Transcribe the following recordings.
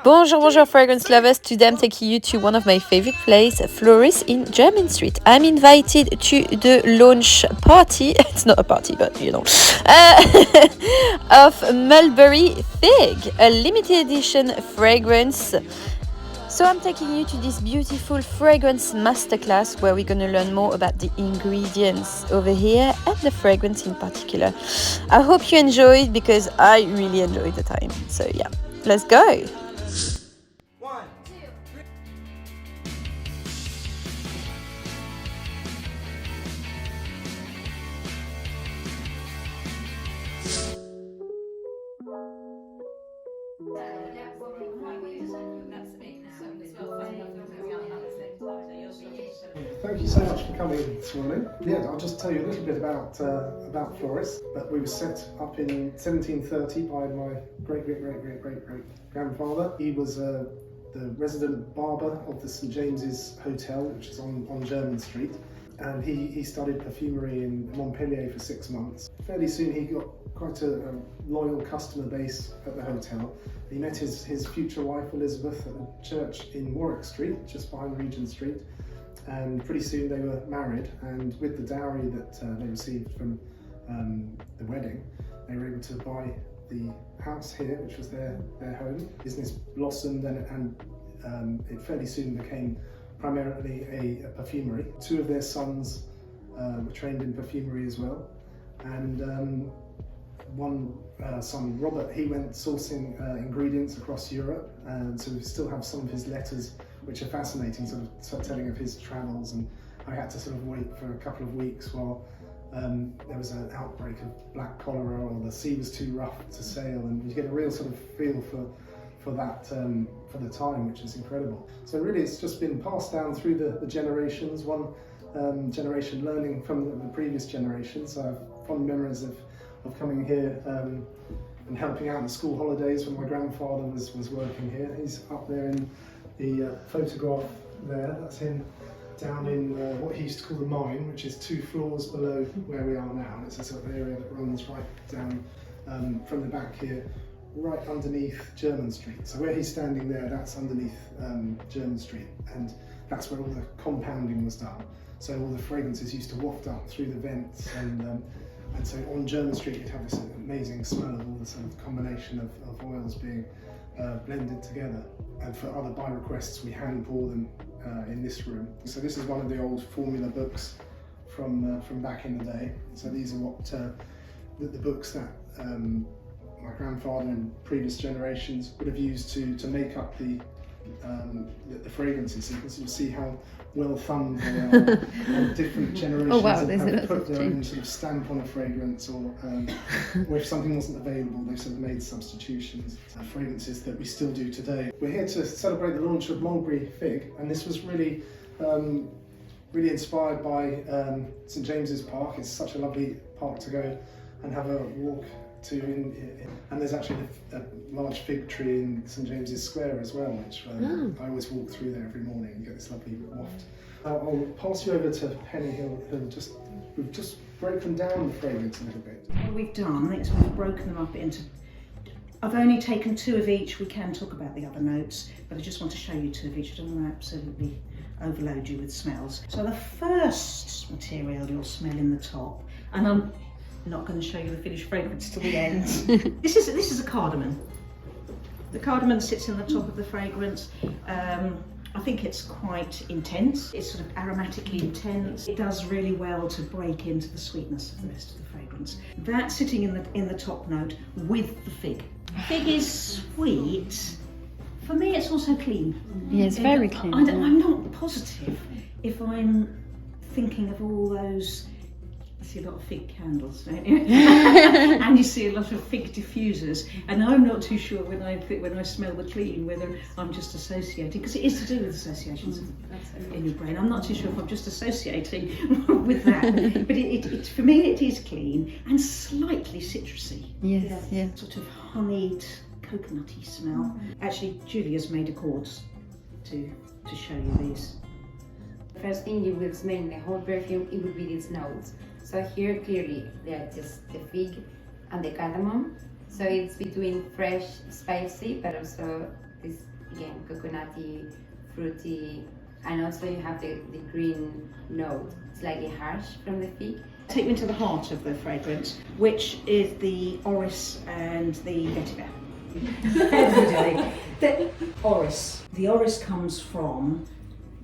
Bonjour, bonjour, fragrance lovers. Today I'm taking you to one of my favorite places, Floris in German Street. I'm invited to the launch party. It's not a party, but you know, of Mulberry Fig, a limited edition fragrance. So I'm taking you to this beautiful fragrance masterclass where we're going to learn more about the ingredients over here and the fragrance in particular. I hope you enjoyed because I really enjoyed the time. So yeah, let's go. Thank you so much for coming this morning. Yeah, I'll just tell you a little bit about Floris. But we were set up in 1730 by my great grandfather. He was the resident barber of the St James's Hotel, which is on Jermyn Street. And he studied perfumery in Montpellier for 6 months. Fairly soon he got quite a loyal customer base at the hotel. He met his future wife Elizabeth at a church in Warwick Street, just behind Regent Street. And pretty soon they were married, and with the dowry that they received from the wedding, they were able to buy the house here, which was their home. Business blossomed and it fairly soon became primarily a perfumery. 2 of their sons were trained in perfumery as well, and one son, Robert, he went sourcing ingredients across Europe, and so we still have some of his letters which are fascinating, sort of telling of his travels. And I had to sort of wait for a couple of weeks while there was an outbreak of black cholera, or the sea was too rough to sail, and you get a real sort of feel for that for the time, which is incredible. So really it's just been passed down through the generations, one generation learning from the previous generation. So I have fond memories of coming here and helping out in the school holidays when my grandfather was working here. He's up there in the photograph there. That's him down in what he used to call the mine, which is 2 floors below where we are now. It's a sort of area that runs right down from the back here, right underneath Jermyn Street. So where he's standing there, that's underneath Jermyn Street, and that's where all the compounding was done. So all the fragrances used to waft up through the vents, and so on Jermyn Street you'd have this amazing smell of all the sort of combination of oils being blended together. And for other buy requests, we hand pour them in this room. So this is one of the old formula books from back in the day. So these are what the books that my grandfather and previous generations would have used to make up the fragrances. So you can sort of see how well thumbed they are. And different generations have put their own sort of stamp on a fragrance, or if something wasn't available, they've sort of made substitutions. Fragrances that we still do today. We're here to celebrate the launch of Mulberry Fig, and this was really inspired by St James's Park. It's such a lovely park to go and have a walk to, and there's actually a large fig tree in St James's Square as well, which I always walk through there every morning and get this lovely waft. I'll pass you over to Penny, we've just broken down the fragrance a little bit. What we've done is we've broken them up into, I've only taken 2 of each. We can talk about the other notes, but I just want to show you 2 of each. I don't want to absolutely overload you with smells. So the first material you'll smell in the top, and I'm not going to show you the finished fragrance till the end. This is a cardamom. The cardamom sits in the top of the fragrance. I think it's quite intense. It's sort of aromatically intense. It does really well to break into the sweetness of the rest of the fragrance. That's sitting in the top note with the fig. Fig is sweet. For me, it's also clean. Yeah, it's very clean. I'm not positive if I'm thinking of all those. I see a lot of fig candles, don't you? And you see a lot of fig diffusers, and I'm not too sure when I smell the clean whether I'm just associating, because it is to do with associations in your brain. I'm not too sure if I'm just associating with that, but for me it is clean and slightly citrusy. Yes, yeah. Sort of honeyed, coconutty smell. Actually, Julia's made accords to show you these. The first thing you will smell in the whole perfume, it would be these notes. So here clearly they are just the fig and the cardamom. So it's between fresh, spicy, but also this again coconutty, fruity, and also you have the green note, slightly harsh from the fig. Take me to the heart of the fragrance, which is the orris and the vetiver. Every day. The orris. The orris comes from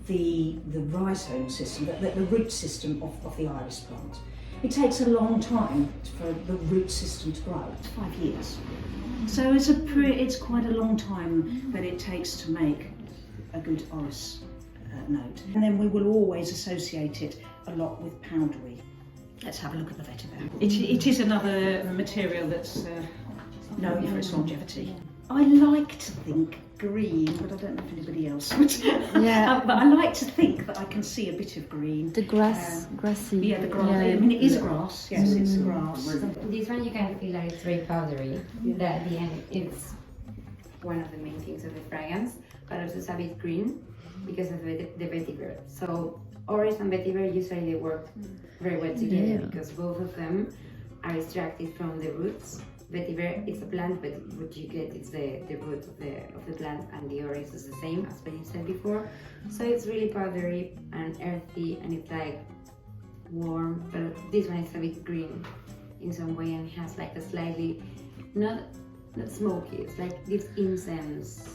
the rhizome system, the root system of the iris plant. It takes a long time for the root system to grow. It's 5 years. So it's quite a long time that it takes to make a good orris note. And then we will always associate it a lot with powdery. Let's have a look at the vetiver. It is another material that's known for its longevity. I like to think green, but I don't know if anybody else would. Yeah. But I like to think that I can see a bit of green. The grassy. Yeah, the grass. Yeah. I mean, it is grass. Yes, it's grass. This one you can feel that it's very powdery. That at the end it's one of the main things of the fragrance, but also it's a bit green because of the vetiver. So orris and vetiver usually they work very well together because both of them are extracted from the roots. Vetiver it's a plant, but what you get is the root of the plant, and the orris is the same as what you said before. So it's really powdery and earthy, and it's like warm, but this one is a bit green in some way, and it has like a slightly not smoky. It's like this incense,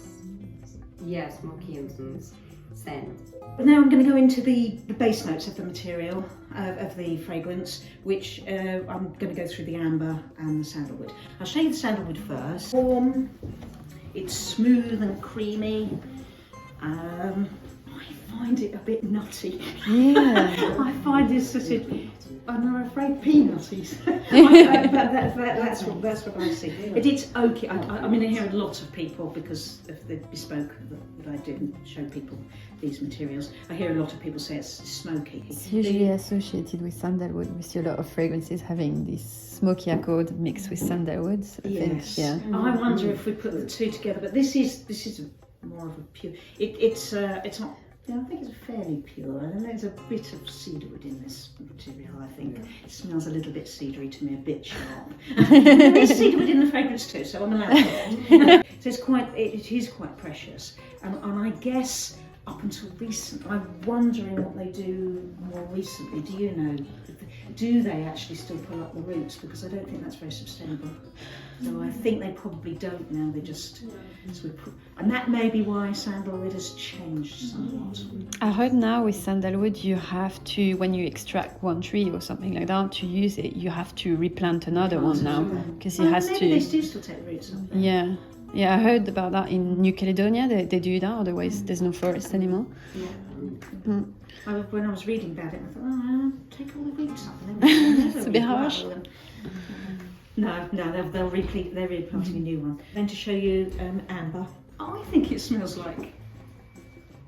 yeah, smoky incense scent. But now I'm going to go into the base notes of the material, of the fragrance, which I'm going to go through the amber and the sandalwood. I'll show you the sandalwood first. Warm, it's smooth and creamy. I find it a bit nutty. Yeah. I find this sort of, I'm afraid, peanutties. That's what I see. But it's oaky. I mean, I hear a lot of people, because of the bespoke that I do and show people these materials, I hear a lot of people say it's smoky. It's usually associated with sandalwood. We see a lot of fragrances having this smoky accord mixed with sandalwood. I think, yeah. I wonder if we put the two together, but this is more of a pure. It's not. Yeah, I think it's fairly pure, and there's a bit of cedarwood in this material. I think it smells a little bit cedary to me, a bit sharp. There is cedarwood in the fragrance too, so I'm allowed to. So it is quite precious, and I guess up until recent, I'm wondering what they do more recently. Do you know? Do they actually still pull up the roots? Because I don't think that's very sustainable. So I think they probably don't now. They just and that may be why sandalwood has changed somewhat. I heard now with sandalwood you have to, when you extract one tree or something like that, to use it, you have to replant another one now, because it has maybe to. They do still take the roots up. Yeah. Yeah, I heard about that in New Caledonia. They do that, otherwise there's no forest anymore. Yeah. Mm. When I was reading about it, I thought, oh, take all the roots up. And then It's a bit harsh. No, they're replanting a new one. Then to show you amber, I think it smells like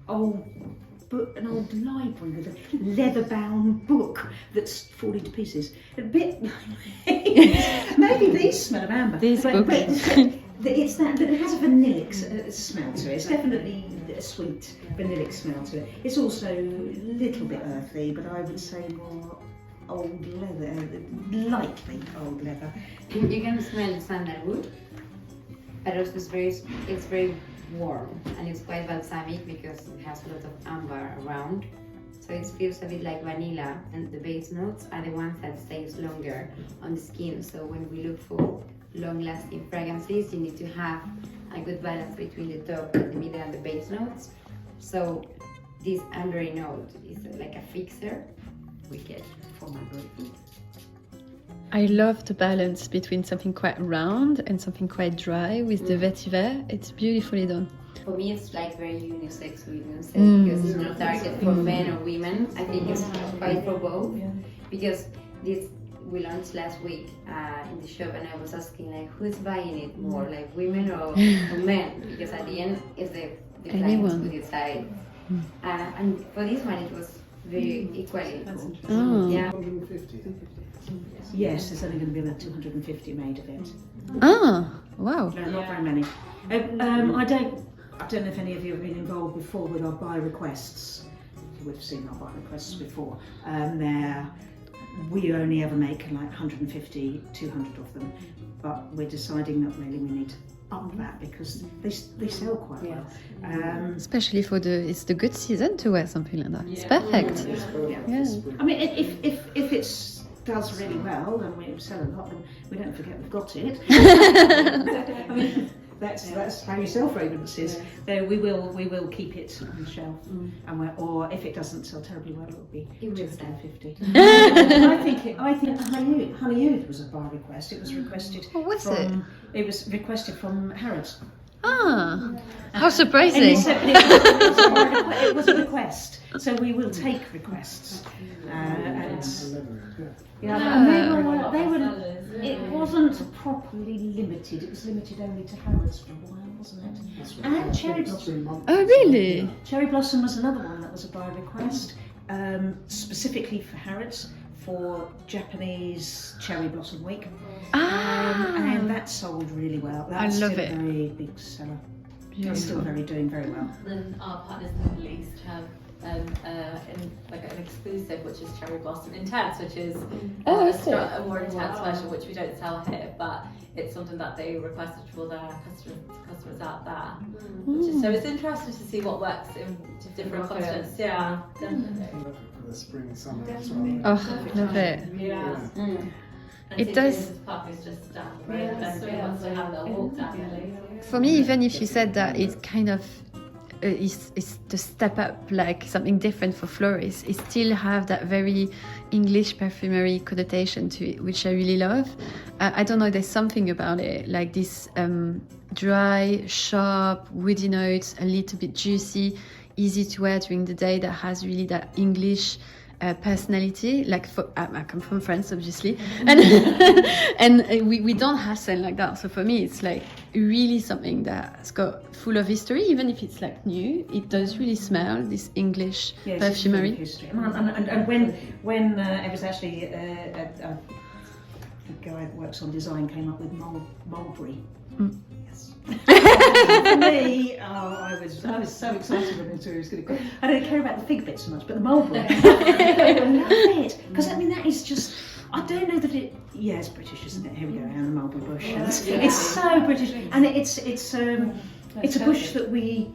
an old library with a leather-bound book that's falling to pieces. A bit. Maybe these smell of amber. These books. But it's that, but it has a vanillic smell to it. It's definitely a sweet vanillic smell to it. It's also a little bit earthy, but I would say more old leather, lightly old leather. You can smell sandalwood, but also it's very warm, and it's quite balsamic because it has a lot of amber around. So it feels a bit like vanilla, and the base notes are the ones that stays longer on the skin. So when we look for long-lasting fragrances, you need to have a good balance between the top, the middle, and the base notes. So this ambery note is like a fixer we get from Mulberry Fig. I love the balance between something quite round and something quite dry with the vetiver. It's beautifully done. For me, it's like very unisex because it's not targeted for men or women. I think it's quite for both, because this we launched last week in the shop, and I was asking like, who's buying it more, like women or men? Because at the end, it's the clients who decide. And for this one, it was very equally. Yeah. 150. Yes, there's only going to be about 250 made of it. Ah, wow. No, not very many. I don't know if any of you have been involved before with our buy requests. You would have seen our buy requests before. We only ever make like 150, 200 of them, but we're deciding that really we need up that because they sell quite well. Especially for it's the good season to wear something like that. It's perfect. Yeah. I mean, if it does really well, then we sell a lot, and we don't forget we've got it. I mean, that's how you sell fragrances. Though we will keep it on the shelf, or if it doesn't sell terribly well, it'll be £250. I think Honey Oud was a bar request. It was requested. What was it? It was requested from Harrods. Ah, how surprising! It was a request, so we will take requests. It wasn't properly limited. It was limited only to Harrods for a while, wasn't it? And Cherry Blossom. Oh, really? Cherry Blossom was another one that was a buy request, specifically for Harrods for Japanese Cherry Blossom Week. And that sold really well. That's I love still it. a very big seller. It's still doing very well. Then our partners in the Middle East have an exclusive, which is Cherry Blossom Intense, which is a more intense version, which we don't sell here, but it's something that they requested for their customers out there. So it's interesting to see what works in different continents. Yeah, definitely. For the spring, summer as well. Oh, love it. Yeah. And It does. Park is just down the road, and everybody wants to have their walk down the For me, even if you said that it's kind of is to step up, like something different for Floris, it still have that very English perfumery connotation to it, which I really love. I don't know, there's something about it, like this dry, sharp, woody notes, a little bit juicy, easy to wear during the day, that has really that English personality. Like I come from France, obviously, and we don't have something like that. So for me, it's like really something that's got full of history. Even if it's like new, it does really smell this English perfumery. History. And when it was actually a guy that works on design came up with Mulberry. Yes. For me, I was so excited when it was going to. I don't care about the fig bit so much, but the mulberry, I love it because I mean that is just. I don't know that it. Yeah, it's British, isn't it? Here we go, around the mulberry bush. It's so British, and it's a bush that we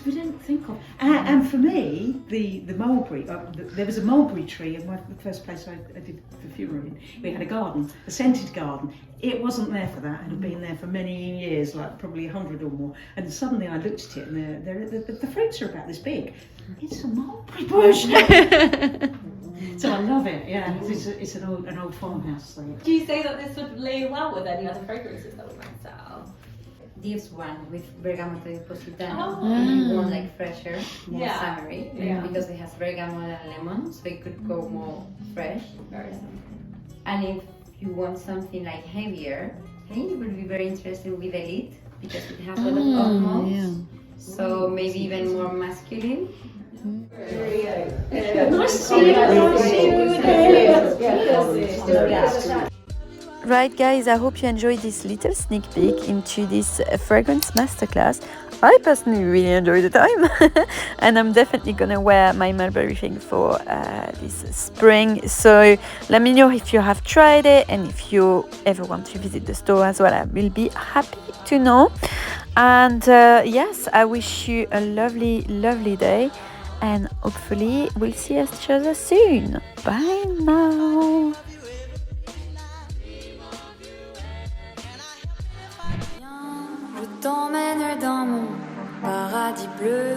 don't think of. And for me, the mulberry. There was a mulberry tree in the first place I did perfumery in. We had a garden, a scented garden. It wasn't there for that. It had been there for many years, like probably 100 or more. And suddenly I looked at it, and the fruits are about this big. It's a mulberry bush. So I love it. Yeah, it's an old farmhouse thing. Do you say that this would lay well with any other fragrances that we might sell? This one with bergamot depositano, Oh. more like fresher, more Yeah. summery, Yeah. because it has bergamot and lemon, so it could go more fresh. And if you want something like heavier, I think you would be very interested with Elite because it has a lot of alcohols. So maybe even more masculine. Nice to see you. Right, guys, I hope you enjoyed this little sneak peek into this fragrance masterclass. I personally really enjoyed the time, and I'm definitely gonna wear my Mulberry Fig for this spring. So let me know if you have tried it, and if you ever want to visit the store as well. I will be happy to know. And yes, I wish you a lovely, lovely day, and hopefully we'll see each other soon. Bye now. Je t'emmène dans mon paradis bleu.